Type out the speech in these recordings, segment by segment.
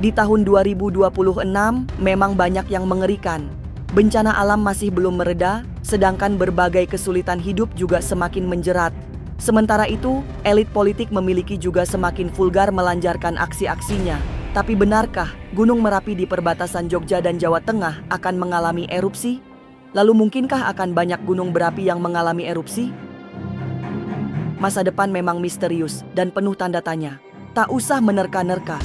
Di tahun 2026 memang banyak yang mengerikan. Bencana alam masih belum mereda, sedangkan berbagai kesulitan hidup juga semakin menjerat. Sementara itu, elit politik memiliki juga semakin vulgar melancarkan aksi-aksinya. Tapi benarkah Gunung Merapi di perbatasan Jogja dan Jawa Tengah akan mengalami erupsi? Lalu mungkinkah akan banyak gunung berapi yang mengalami erupsi? Masa depan memang misterius dan penuh tanda tanya. Tak usah menerka-nerka,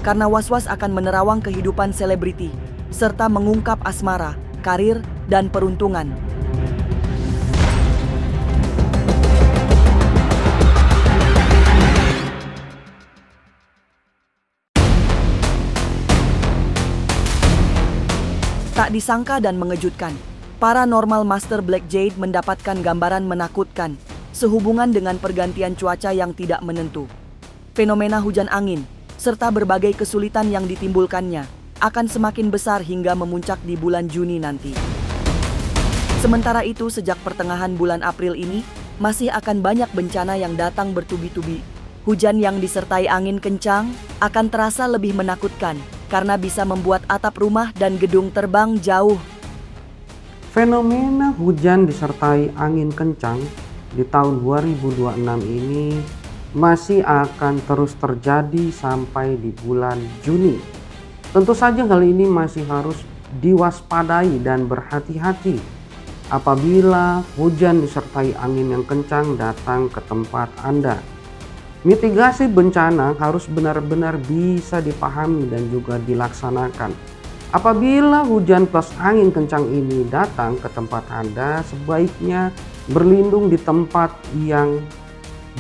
karena was-was akan menerawang kehidupan selebriti, serta mengungkap asmara, karir, dan peruntungan. Tak disangka dan mengejutkan, Paranormal Master Black Jade mendapatkan gambaran menakutkan sehubungan dengan pergantian cuaca yang tidak menentu. Fenomena hujan angin, serta berbagai kesulitan yang ditimbulkannya akan semakin besar hingga memuncak di bulan Juni nanti. Sementara itu, sejak pertengahan bulan April ini, masih akan banyak bencana yang datang bertubi-tubi. Hujan yang disertai angin kencang akan terasa lebih menakutkan karena bisa membuat atap rumah dan gedung terbang jauh. Fenomena hujan disertai angin kencang di tahun 2026 ini masih akan terus terjadi sampai di bulan Juni. Tentu saja hal ini masih harus diwaspadai dan berhati-hati apabila hujan disertai angin yang kencang datang ke tempat Anda. Mitigasi bencana harus benar-benar bisa dipahami dan juga dilaksanakan. Apabila hujan plus angin kencang ini datang ke tempat Anda, sebaiknya berlindung di tempat yang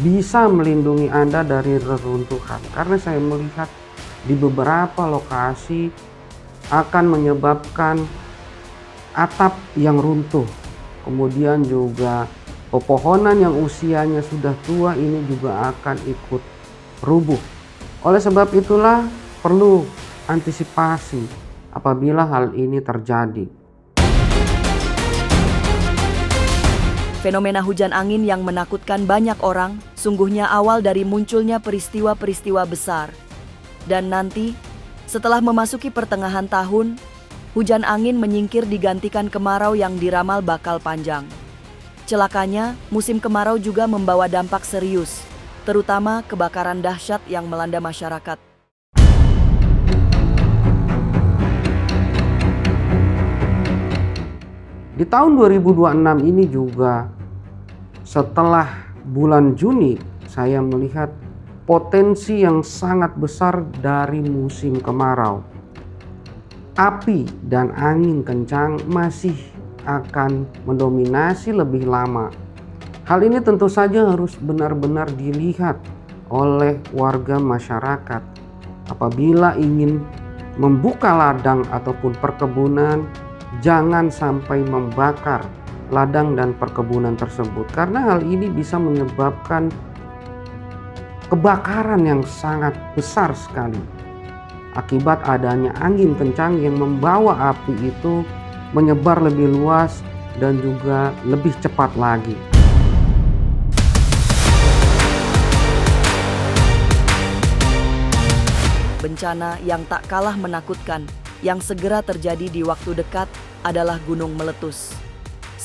bisa melindungi Anda dari reruntuhan. Karena saya melihat di beberapa lokasi akan menyebabkan atap yang runtuh. Kemudian juga pepohonan yang usianya sudah tua ini juga akan ikut rubuh. Oleh sebab itulah perlu antisipasi apabila hal ini terjadi. Fenomena hujan angin yang menakutkan banyak orang sungguhnya awal dari munculnya peristiwa-peristiwa besar. Dan nanti, setelah memasuki pertengahan tahun, hujan angin menyingkir digantikan kemarau yang diramal bakal panjang. Celakanya, musim kemarau juga membawa dampak serius, terutama kebakaran dahsyat yang melanda masyarakat. Di tahun 2026 ini juga setelah bulan Juni saya melihat potensi yang sangat besar dari musim kemarau. Api dan angin kencang masih akan mendominasi lebih lama. Hal ini tentu saja harus benar-benar dilihat oleh warga masyarakat. Apabila ingin membuka ladang ataupun perkebunan, jangan sampai membakar ladang dan perkebunan tersebut, karena hal ini bisa menyebabkan kebakaran yang sangat besar sekali akibat adanya angin kencang yang membawa api itu menyebar lebih luas dan juga lebih cepat lagi. Bencana yang tak kalah menakutkan yang segera terjadi di waktu dekat adalah gunung meletus.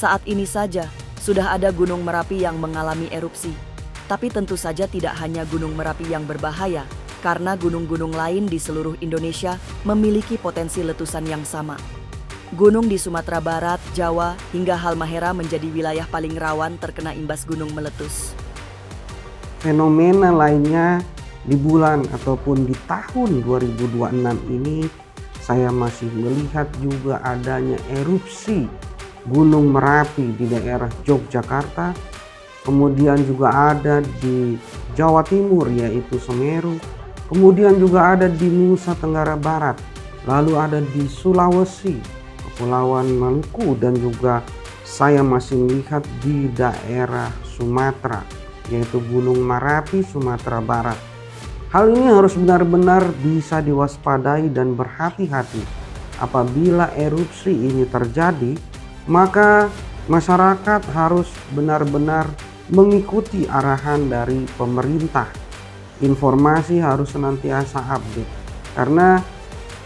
Saat ini saja sudah ada Gunung Merapi yang mengalami erupsi. Tapi tentu saja tidak hanya Gunung Merapi yang berbahaya, karena gunung-gunung lain di seluruh Indonesia memiliki potensi letusan yang sama. Gunung di Sumatera Barat, Jawa, hingga Halmahera menjadi wilayah paling rawan terkena imbas gunung meletus. Fenomena lainnya di bulan ataupun di tahun 2026 ini, saya masih melihat juga adanya erupsi Gunung Merapi di daerah Yogyakarta, kemudian juga ada di Jawa Timur yaitu Semeru, kemudian juga ada di Nusa Tenggara Barat, lalu ada di Sulawesi, Kepulauan Maluku, dan juga saya masih melihat di daerah Sumatera yaitu Gunung Merapi, Sumatera Barat. Hal ini harus benar-benar bisa diwaspadai dan berhati-hati. Apabila erupsi ini terjadi, maka masyarakat harus benar-benar mengikuti arahan dari pemerintah. Informasi harus senantiasa update, karena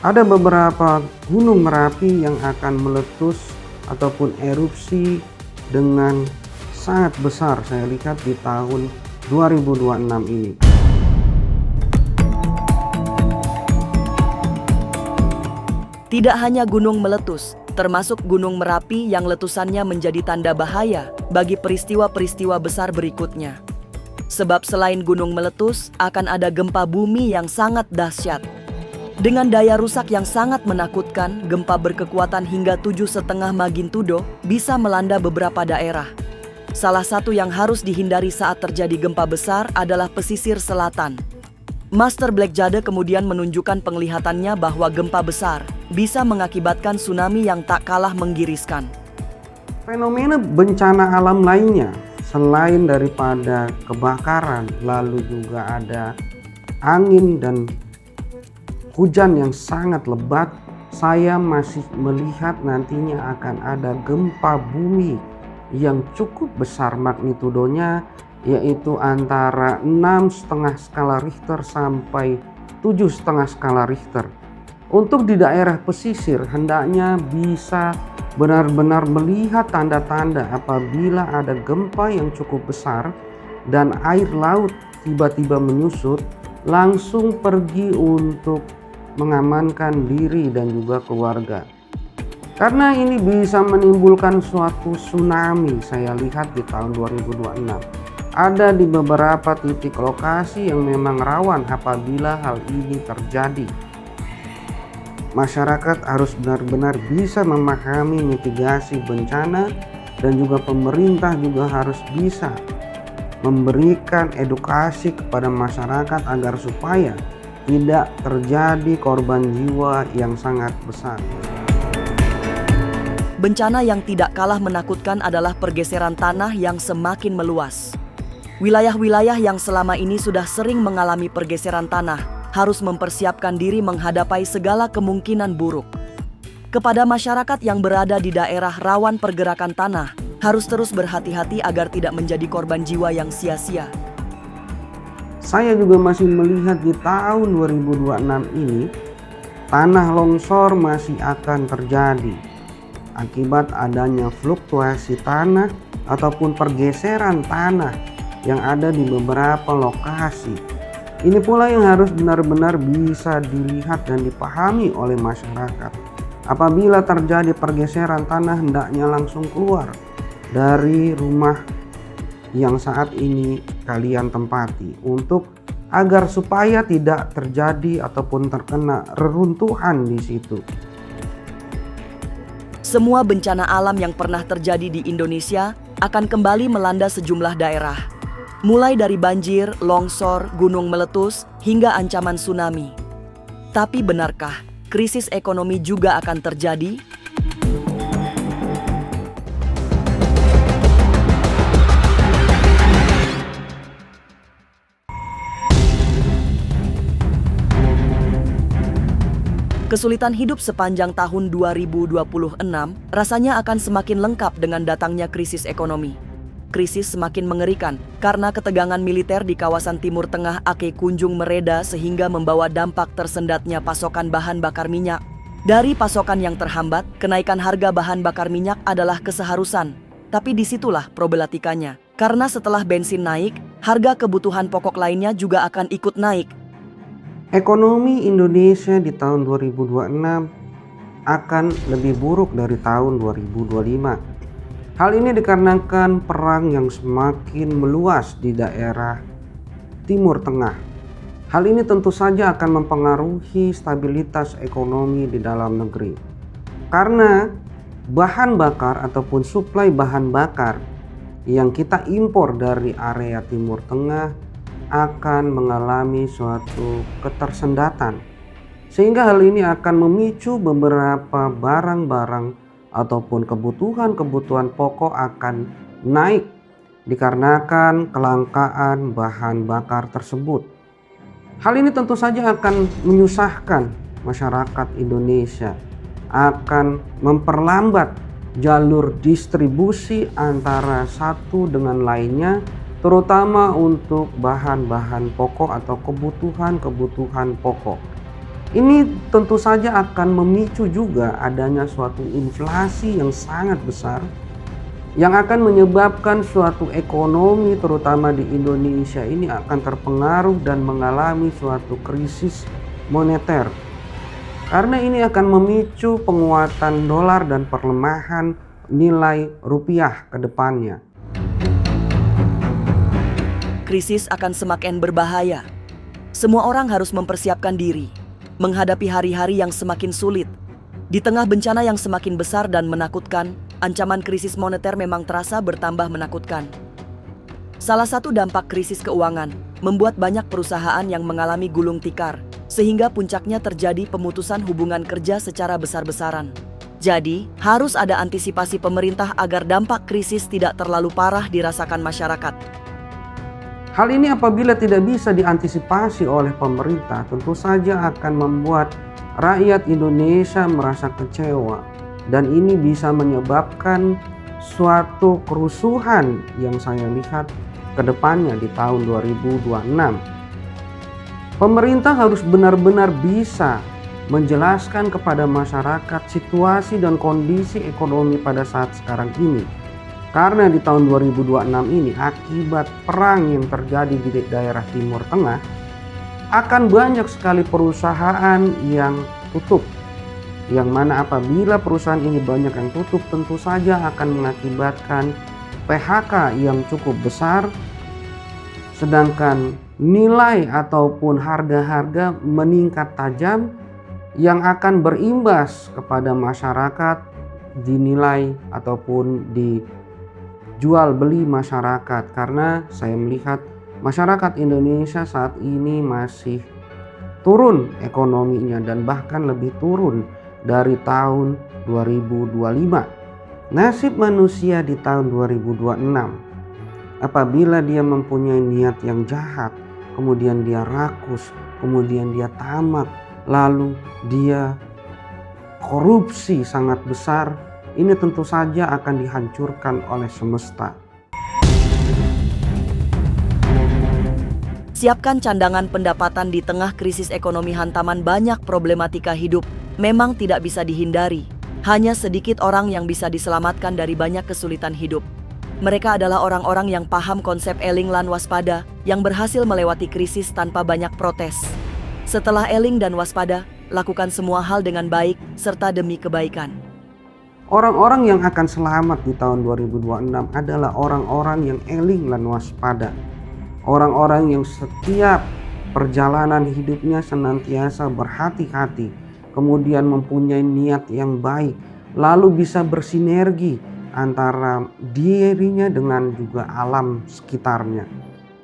Ada beberapa gunung Merapi yang akan meletus ataupun erupsi dengan sangat besar saya lihat di tahun 2026 ini. Tidak hanya gunung meletus, termasuk Gunung Merapi yang letusannya menjadi tanda bahaya bagi peristiwa-peristiwa besar berikutnya. Sebab selain gunung meletus, akan ada gempa bumi yang sangat dahsyat. Dengan daya rusak yang sangat menakutkan, gempa berkekuatan hingga 7,5 magnitudo bisa melanda beberapa daerah. Salah satu yang harus dihindari saat terjadi gempa besar adalah pesisir selatan. Master Black Jade kemudian menunjukkan penglihatannya bahwa gempa besar bisa mengakibatkan tsunami yang tak kalah menggiriskan. Fenomena bencana alam lainnya selain daripada kebakaran, lalu juga ada angin dan hujan yang sangat lebat, saya masih melihat nantinya akan ada gempa bumi yang cukup besar magnitudonya, yaitu antara 6,5 skala Richter sampai 7,5 skala Richter. Untuk di daerah pesisir hendaknya bisa benar-benar melihat tanda-tanda apabila ada gempa yang cukup besar dan air laut tiba-tiba menyusut, langsung pergi untuk mengamankan diri dan juga keluarga. Karena ini bisa menimbulkan suatu tsunami saya lihat di tahun 2026. Ada di beberapa titik lokasi yang memang rawan apabila hal ini terjadi. Masyarakat harus benar-benar bisa memahami mitigasi bencana dan juga pemerintah juga harus bisa memberikan edukasi kepada masyarakat agar supaya tidak terjadi korban jiwa yang sangat besar. Bencana yang tidak kalah menakutkan adalah pergeseran tanah yang semakin meluas. Wilayah-wilayah yang selama ini sudah sering mengalami pergeseran tanah harus mempersiapkan diri menghadapi segala kemungkinan buruk. Kepada masyarakat yang berada di daerah rawan pergerakan tanah, harus terus berhati-hati agar tidak menjadi korban jiwa yang sia-sia. Saya juga masih melihat di tahun 2026 ini tanah longsor masih akan terjadi akibat adanya fluktuasi tanah ataupun pergeseran tanah yang ada di beberapa lokasi. Ini pula yang harus benar-benar bisa dilihat dan dipahami oleh masyarakat. Apabila terjadi pergeseran tanah, hendaknya langsung keluar dari rumah yang saat ini kalian tempati untuk agar supaya tidak terjadi ataupun terkena reruntuhan di situ. Semua bencana alam yang pernah terjadi di Indonesia akan kembali melanda sejumlah daerah. Mulai dari banjir, longsor, gunung meletus, hingga ancaman tsunami. Tapi benarkah krisis ekonomi juga akan terjadi? Kesulitan hidup sepanjang tahun 2026 rasanya akan semakin lengkap dengan datangnya krisis ekonomi. Krisis semakin mengerikan karena ketegangan militer di kawasan Timur Tengah Aceh kunjung mereda sehingga membawa dampak tersendatnya pasokan bahan bakar minyak. Dari pasokan yang terhambat, kenaikan harga bahan bakar minyak adalah keseharusan. Tapi disitulah problematikanya. Karena setelah bensin naik, harga kebutuhan pokok lainnya juga akan ikut naik. Ekonomi Indonesia di tahun 2026 akan lebih buruk dari tahun 2025. Hal ini dikarenakan perang yang semakin meluas di daerah Timur Tengah. Hal ini tentu saja akan mempengaruhi stabilitas ekonomi di dalam negeri. Karena bahan bakar ataupun suplai bahan bakar yang kita impor dari area Timur Tengah akan mengalami suatu ketersendatan, sehingga hal ini akan memicu beberapa barang-barang ataupun kebutuhan pokok akan naik dikarenakan kelangkaan bahan bakar tersebut. Hal ini tentu saja akan menyusahkan masyarakat Indonesia, akan memperlambat jalur distribusi antara satu dengan lainnya, terutama untuk bahan-bahan pokok atau kebutuhan pokok. Ini tentu saja akan memicu juga adanya suatu inflasi yang sangat besar yang akan menyebabkan suatu ekonomi terutama di Indonesia ini akan terpengaruh dan mengalami suatu krisis moneter. Karena ini akan memicu penguatan dolar dan perlemahan nilai rupiah ke depannya. Krisis akan semakin berbahaya. Semua orang harus mempersiapkan diri menghadapi hari-hari yang semakin sulit. Di tengah bencana yang semakin besar dan menakutkan, ancaman krisis moneter memang terasa bertambah menakutkan. Salah satu dampak krisis keuangan membuat banyak perusahaan yang mengalami gulung tikar, sehingga puncaknya terjadi pemutusan hubungan kerja secara besar-besaran. Jadi, harus ada antisipasi pemerintah agar dampak krisis tidak terlalu parah dirasakan masyarakat. Hal ini apabila tidak bisa diantisipasi oleh pemerintah, tentu saja akan membuat rakyat Indonesia merasa kecewa. Dan ini bisa menyebabkan suatu kerusuhan yang saya lihat ke depannya di tahun 2026. Pemerintah harus benar-benar bisa menjelaskan kepada masyarakat situasi dan kondisi ekonomi pada saat sekarang ini. Karena di tahun 2026 ini akibat perang yang terjadi di daerah Timur Tengah akan banyak sekali perusahaan yang tutup. Yang mana apabila perusahaan ini banyak yang tutup tentu saja akan mengakibatkan PHK yang cukup besar. Sedangkan nilai ataupun harga-harga meningkat tajam yang akan berimbas kepada masyarakat dinilai ataupun dijual beli masyarakat, karena saya melihat masyarakat Indonesia saat ini masih turun ekonominya dan bahkan lebih turun dari tahun 2025. Nasib manusia di tahun 2026 apabila dia mempunyai niat yang jahat, kemudian dia rakus, kemudian dia tamak, lalu dia korupsi sangat besar, ini tentu saja akan dihancurkan oleh semesta. Siapkan cadangan pendapatan di tengah krisis ekonomi hantaman banyak problematika hidup. Memang tidak bisa dihindari. Hanya sedikit orang yang bisa diselamatkan dari banyak kesulitan hidup. Mereka adalah orang-orang yang paham konsep eling lan waspada, yang berhasil melewati krisis tanpa banyak protes. Setelah eling dan waspada, lakukan semua hal dengan baik serta demi kebaikan. Orang-orang yang akan selamat di tahun 2026 adalah orang-orang yang eling dan waspada. Orang-orang yang setiap perjalanan hidupnya senantiasa berhati-hati, kemudian mempunyai niat yang baik, lalu bisa bersinergi antara dirinya dengan juga alam sekitarnya.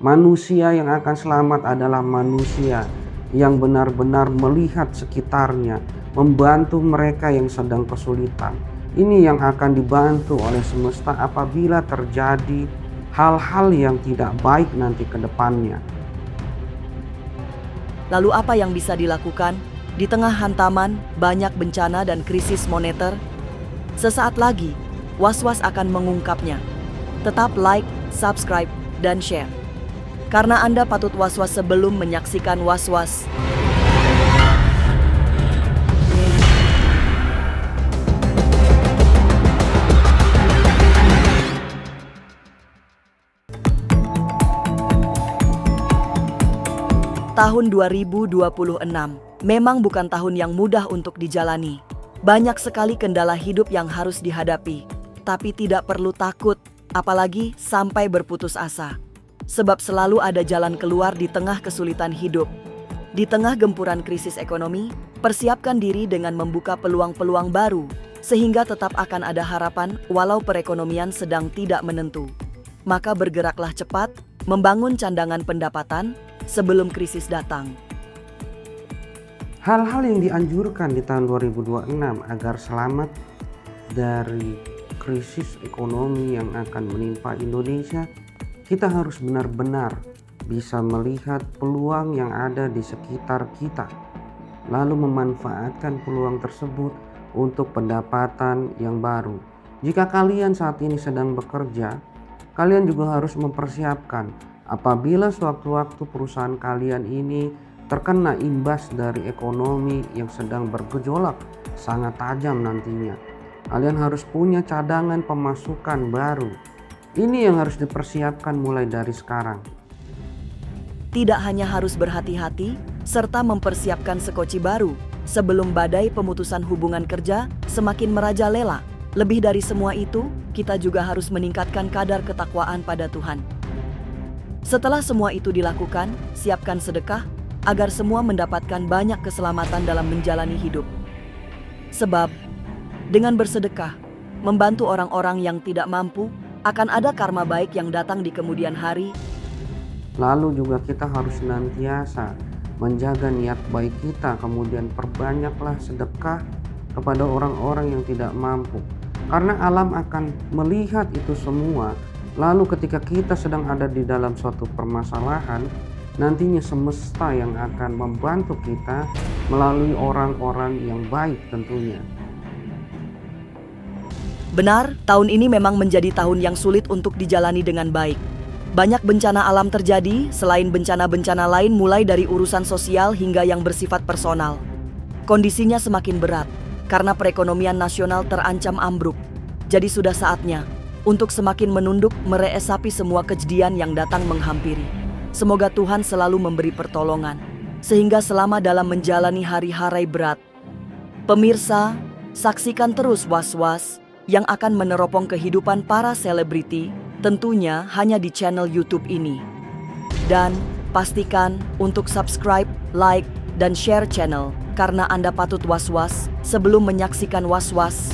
Manusia yang akan selamat adalah manusia yang benar-benar melihat sekitarnya, membantu mereka yang sedang kesulitan. Ini yang akan dibantu oleh semesta apabila terjadi hal-hal yang tidak baik nanti ke depannya. Lalu apa yang bisa dilakukan? Di tengah hantaman, banyak bencana dan krisis moneter, sesaat lagi, Was-Was akan mengungkapnya. Tetap like, subscribe, dan share. Karena Anda patut was-was sebelum menyaksikan Was-Was. Tahun 2026 memang bukan tahun yang mudah untuk dijalani. Banyak sekali kendala hidup yang harus dihadapi, tapi tidak perlu takut, apalagi sampai berputus asa. Sebab selalu ada jalan keluar di tengah kesulitan hidup. Di tengah gempuran krisis ekonomi, persiapkan diri dengan membuka peluang-peluang baru, sehingga tetap akan ada harapan walau perekonomian sedang tidak menentu. Maka bergeraklah cepat, membangun cadangan pendapatan, sebelum krisis datang. Hal-hal yang dianjurkan di tahun 2026 agar selamat dari krisis ekonomi yang akan menimpa Indonesia, kita harus benar-benar bisa melihat peluang yang ada di sekitar kita, lalu memanfaatkan peluang tersebut untuk pendapatan yang baru. Jika kalian saat ini sedang bekerja, kalian juga harus mempersiapkan apabila sewaktu-waktu perusahaan kalian ini terkena imbas dari ekonomi yang sedang bergejolak sangat tajam nantinya. Kalian harus punya cadangan pemasukan baru. Ini yang harus dipersiapkan mulai dari sekarang. Tidak hanya harus berhati-hati, serta mempersiapkan sekoci baru sebelum badai pemutusan hubungan kerja semakin merajalela. Lebih dari semua itu, kita juga harus meningkatkan kadar ketakwaan pada Tuhan. Setelah semua itu dilakukan, siapkan sedekah agar semua mendapatkan banyak keselamatan dalam menjalani hidup. Sebab, dengan bersedekah, membantu orang-orang yang tidak mampu, akan ada karma baik yang datang di kemudian hari. Lalu juga kita harus senantiasa menjaga niat baik kita, kemudian perbanyaklah sedekah kepada orang-orang yang tidak mampu. Karena alam akan melihat itu semua. Lalu ketika kita sedang ada di dalam suatu permasalahan, nantinya semesta yang akan membantu kita melalui orang-orang yang baik tentunya. Benar, tahun ini memang menjadi tahun yang sulit untuk dijalani dengan baik. Banyak bencana alam terjadi, selain bencana-bencana lain mulai dari urusan sosial hingga yang bersifat personal. Kondisinya semakin berat, karena perekonomian nasional terancam ambruk. Jadi sudah saatnya untuk semakin menunduk meresapi semua kejadian yang datang menghampiri. Semoga Tuhan selalu memberi pertolongan, sehingga selama dalam menjalani hari-hari berat. Pemirsa, saksikan terus Was-Was yang akan meneropong kehidupan para selebriti, tentunya hanya di channel YouTube ini. Dan pastikan untuk subscribe, like, dan share channel, karena Anda patut was-was sebelum menyaksikan Was-Was